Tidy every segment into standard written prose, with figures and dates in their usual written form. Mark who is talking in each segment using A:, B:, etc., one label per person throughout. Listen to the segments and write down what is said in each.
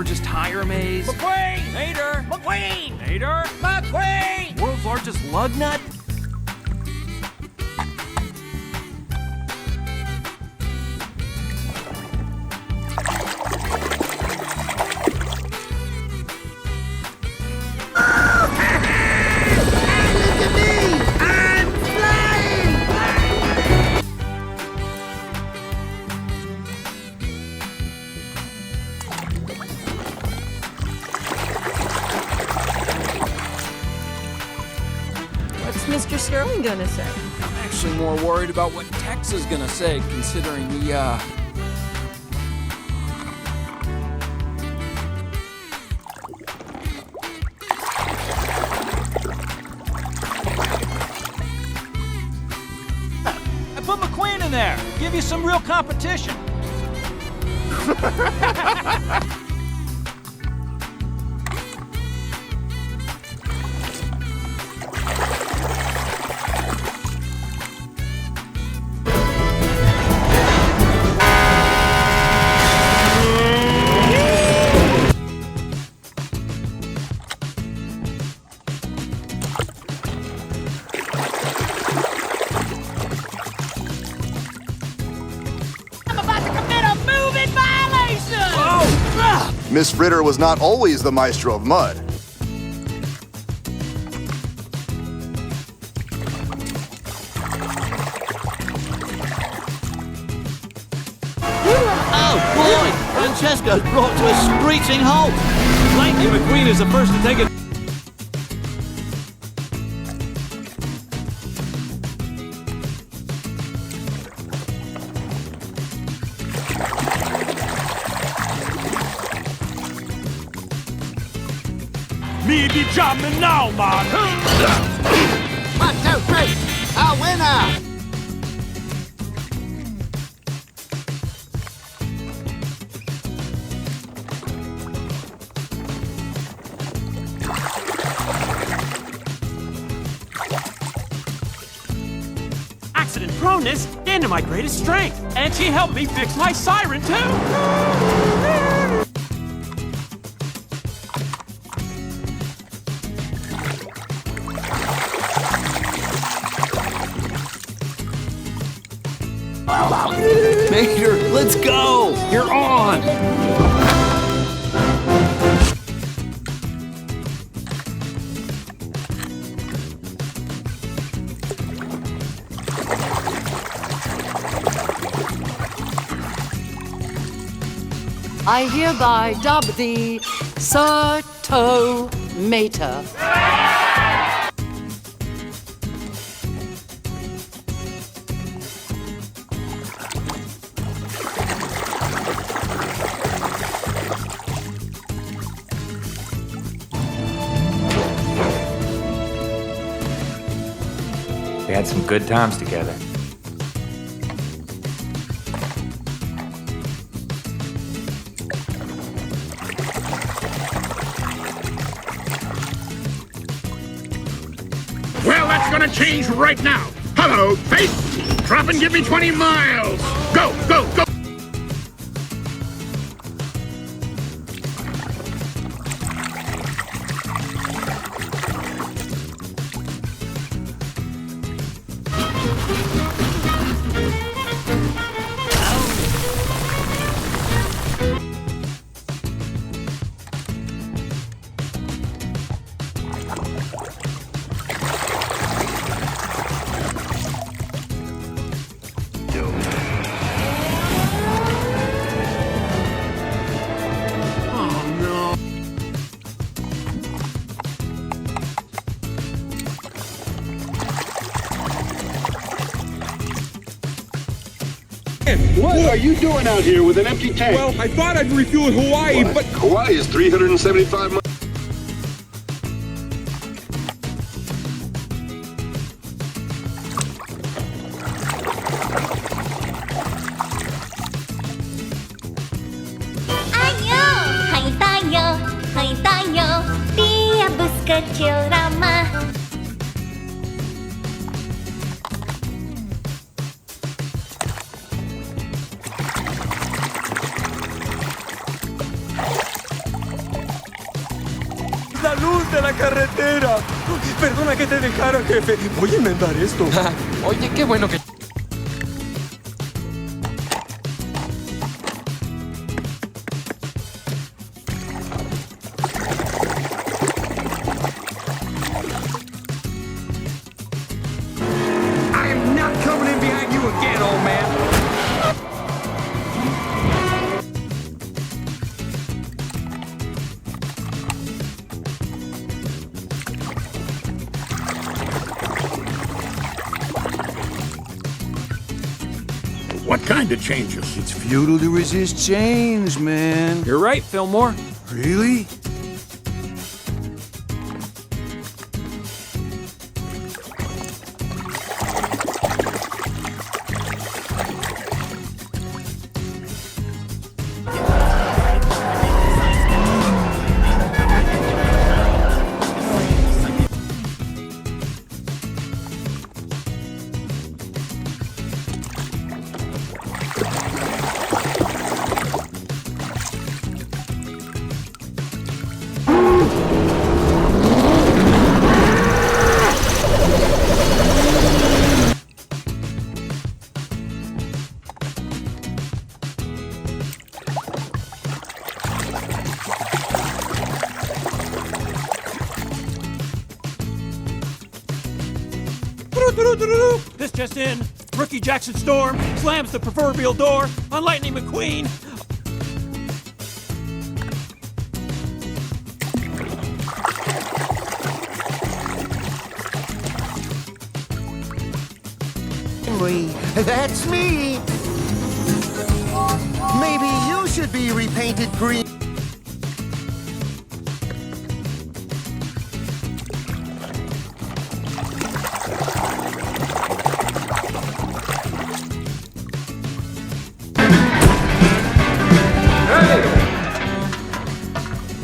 A: largest tire maze.
B: McQueen!
A: Mater!
B: McQueen!
A: Mater!
B: McQueen!
A: World's largest lug nut.
C: What's Mr. Sterling gonna say?
A: I'm actually more worried about what Tex is gonna say, considering the,
B: I put McQueen in there. Give you some real competition.
D: Miss Fritter was not always the maestro of mud.
E: Oh boy! Francesco's brought to a screeching halt!
B: Lightning McQueen is the first to take it. Me be jumping now, man!
E: 1, 2, 3! A winner!
B: Accident proneness into my greatest strength. And she helped me fix my siren, too!
A: Mater, let's go! You're on!
C: I hereby dub thee Sir Tomater.
F: We had some good times together.
G: Well, that's gonna change right now. Hello, face! Drop and give me 20 miles! Go, go, go!
H: What are you doing out here with an empty tank?
G: Well, I thought I'd refuel in Hawaii,
H: What?
G: but...
H: Hawaii is 375 miles.
I: Ayo, hai tayo, dia bus kecil ramah.
J: Perdona que te dejara, jefe. Voy a enmendar esto.
A: Oye, qué bueno que...
J: I'm not coming in behind you again, old man.
G: What kind of changes?
E: It's futile to resist change, man.
A: You're right, Fillmore.
E: Really?
B: This just in. Rookie Jackson Storm slams the proverbial door on Lightning McQueen.
E: That's me. Maybe you should be repainted green.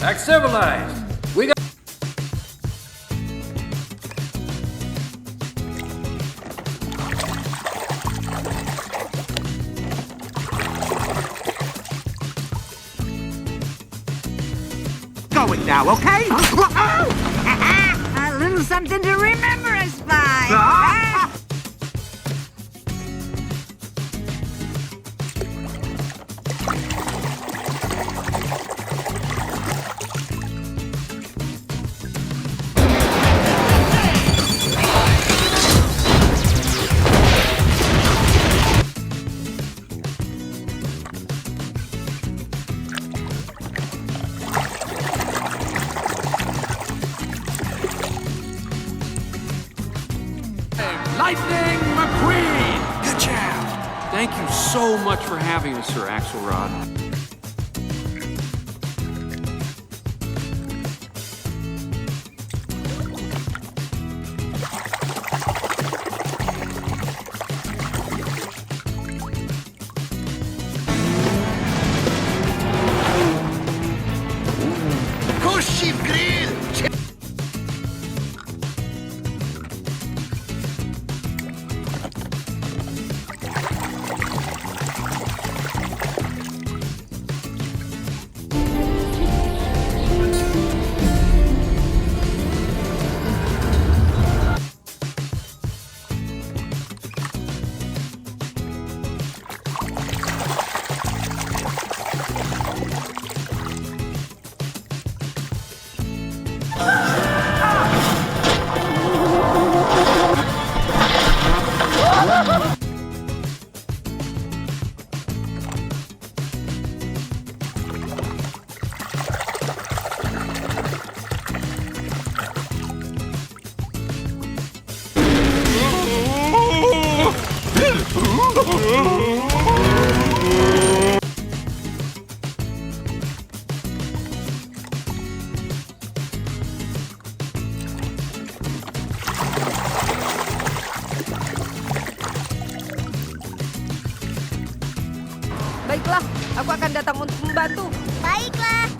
A: Act civilized. We got...
J: Going now, okay?
K: A little something to remember us by.
B: Lightning McQueen! Good job! Thank you so much for having us, Sir Axelrod.
C: Baiklah, aku akan datang untuk membantu.
I: Baiklah.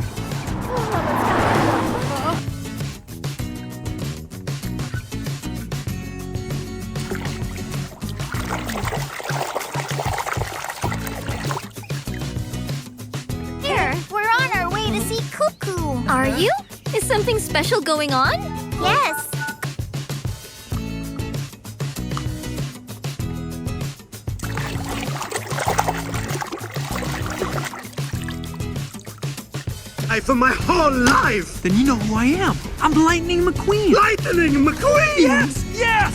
I: Here, we're on our way to see Cuckoo.
K: Are you? Is something special going on?
I: Yes.
J: for my whole life.
B: Then you know who I am. I'm Lightning McQueen.
J: Lightning McQueen.
B: Yes, yes!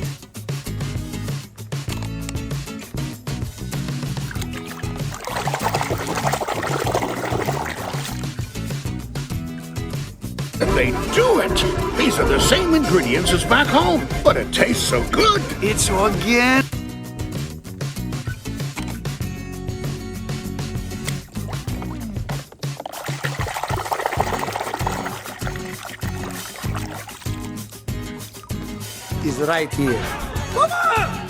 G: They do it! These are the same ingredients as back home, but it tastes so good!
E: It's organic.
J: Is right here.
E: Mama!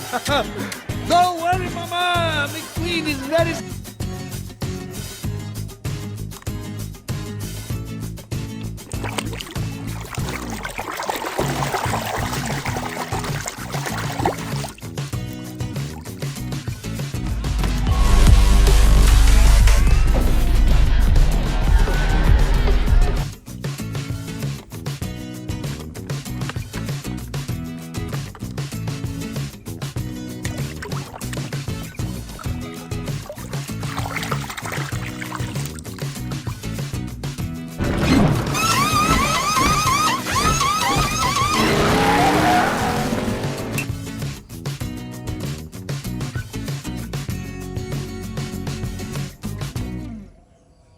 E: Don't worry, Mama. McQueen is very